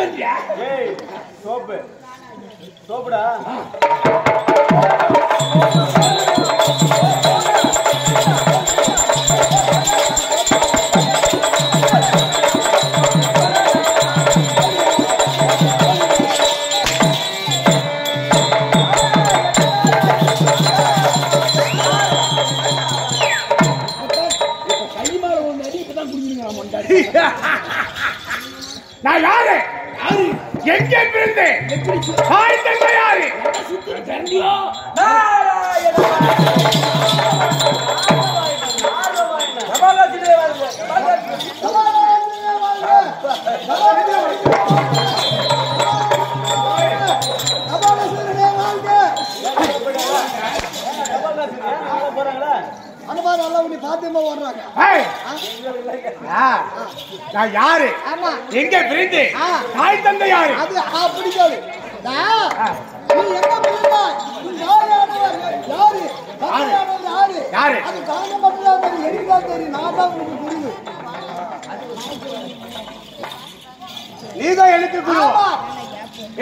ஏய் சோப்பு சோப்புடா நான் யாரு எங்கே பிறந்தேன் தாய் தந்தை யாரு நான் யாரு எங்க பிறந்து தாய் தந்தை யாரு நீதான் எனக்கு குரு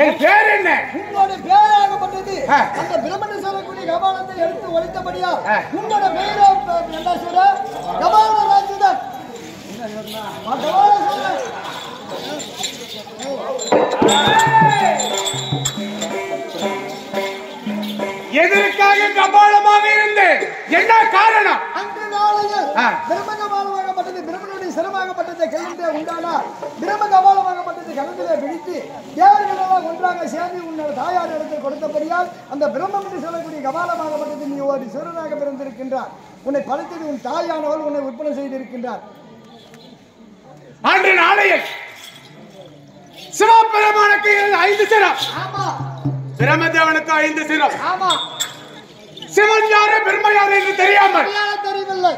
என் பேர் என்ன உங்களோட பேராகப்பட்டது அந்த பிரம்மன் சொல்லக்கூடிய கபாலத்தை எடுத்து ஒழித்தபடியா உங்களோட பேரோ என்ன சொல்ற கபால ராஜ்யதான் எதற்காக கபாலமாக இருந்தேன் என்ன காரணம் அந்த நாளையில் பிரம்ம கபாலமாகப்பட்டது பிரம்மனுடைய சிரமாகப்பட்டதை கிளம்பிய உண்டானா பிரம்ம கபாலமாகப்பட்டதை கிளம்பிலே பிடித்து தேவர்களெல்லாம் ஒன்றாக சேர்ந்து உன்னோட தாயார் இடத்தில் கொடுத்தபடியால் அந்த பிரம்மம் என்று சொல்லக்கூடிய கபாலமாகப்பட்டது நீ ஒரு சிறுவனாக பிறந்திருக்கின்றார் உன்னை படைத்தது உன் தாயானவள் உன்னை விற்பனை செய்திருக்கின்றார் அன்று நாளையில் சிவபெருமானுக்கு 5 சிரம் பிரம்மதேவனுக்கு 5 சிரம் சிவன் யாரு பிரம்ம யாரு என்று தெரியாமல் தெரியவில்லை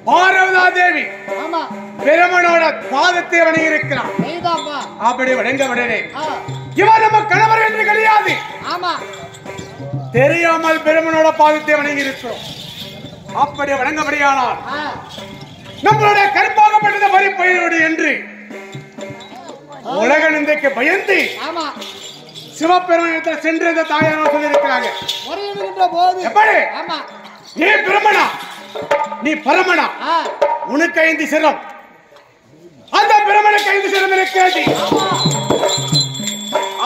பார்வதா தேவி பிரம்மனோட பாதத்தை வணங்கி இருக்கிறான் அப்படி வணங்க உடனே இவர் நம்ம கணவர் என்று கிடையாது தெரியாமல் பிரம்மனோட பாதத்தை வணங்கி இருக்கிறோம் அப்படி வணங்கபடியானால் நம்மளுடைய கருப்பாகப்பட்டது வரி போயிடு என்று உலக நிந்தைக்கு பயந்து சிவபெருமானிடத்தில் சென்று இந்த தாயார் சொல்லியிருக்கிறாங்க எப்படி நீ பிரம்மனா நீ பரமனா உனக்கு 5 சிரம் அந்த பிரம்மனுக்கு 5 சிரம் இருக்கிறது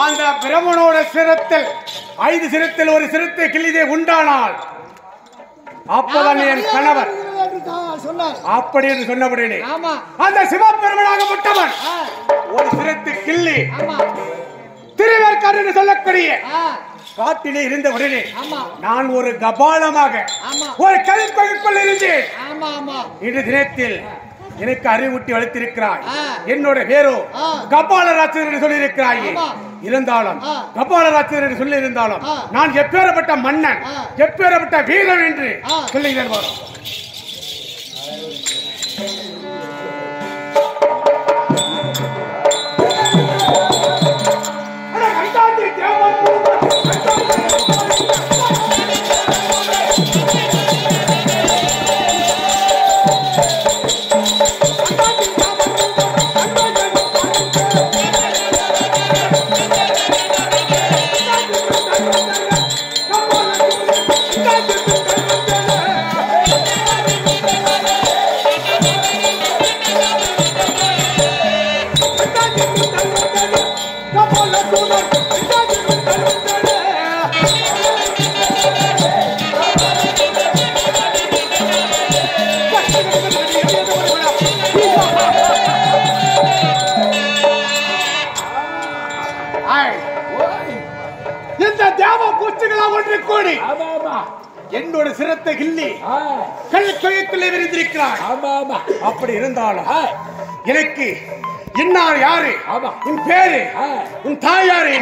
அந்த பிரம்மனோட சிரத்தில் 5 சிரத்தில் ஒரு சிரத்தை கிள்ளிதே உண்டானால் அப்பதான் என் கணவர் அப்படி என்று சொன்னபடியே அந்த சிவபெருமனாக விட்டவன் ஒரு சிரத்தை கிள்ளி திருவேற்காடு என்று சொல்லக்கூடிய காட்டிலே இருந்த உடனே நான் ஒரு கபாலமாக ஒரு கல்பகுக்குள் இருந்தேன் இன்று தினத்தில் எனக்கு அறிவூட்டி வளர்த்திருக்கிறாய் என்னோட பேரோ கபாலராட்சர் என்று சொல்லியிருக்கிறாயே இருந்தாலும் கபாலராட்சர் என்று சொல்லி இருந்தாலும் நான் எப்பேறப்பட்ட மன்னன் எப்பேறப்பட்ட வீரன் என்று சொல்லுகிறேன் வரும் என்னோட சிரத்தை கிள்ளி கல்கயத்திலே விரிந்திருக்கிறார் அப்படி இருந்தாலும் எனக்கு இன்னார் யாரு உன் பேரு உன் தாய் யாரு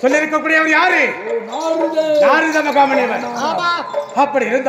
சொல்லிருக்கக்கூடியவர் யாரு நாரத மகாமுனிவர் அப்படி இருந்தால்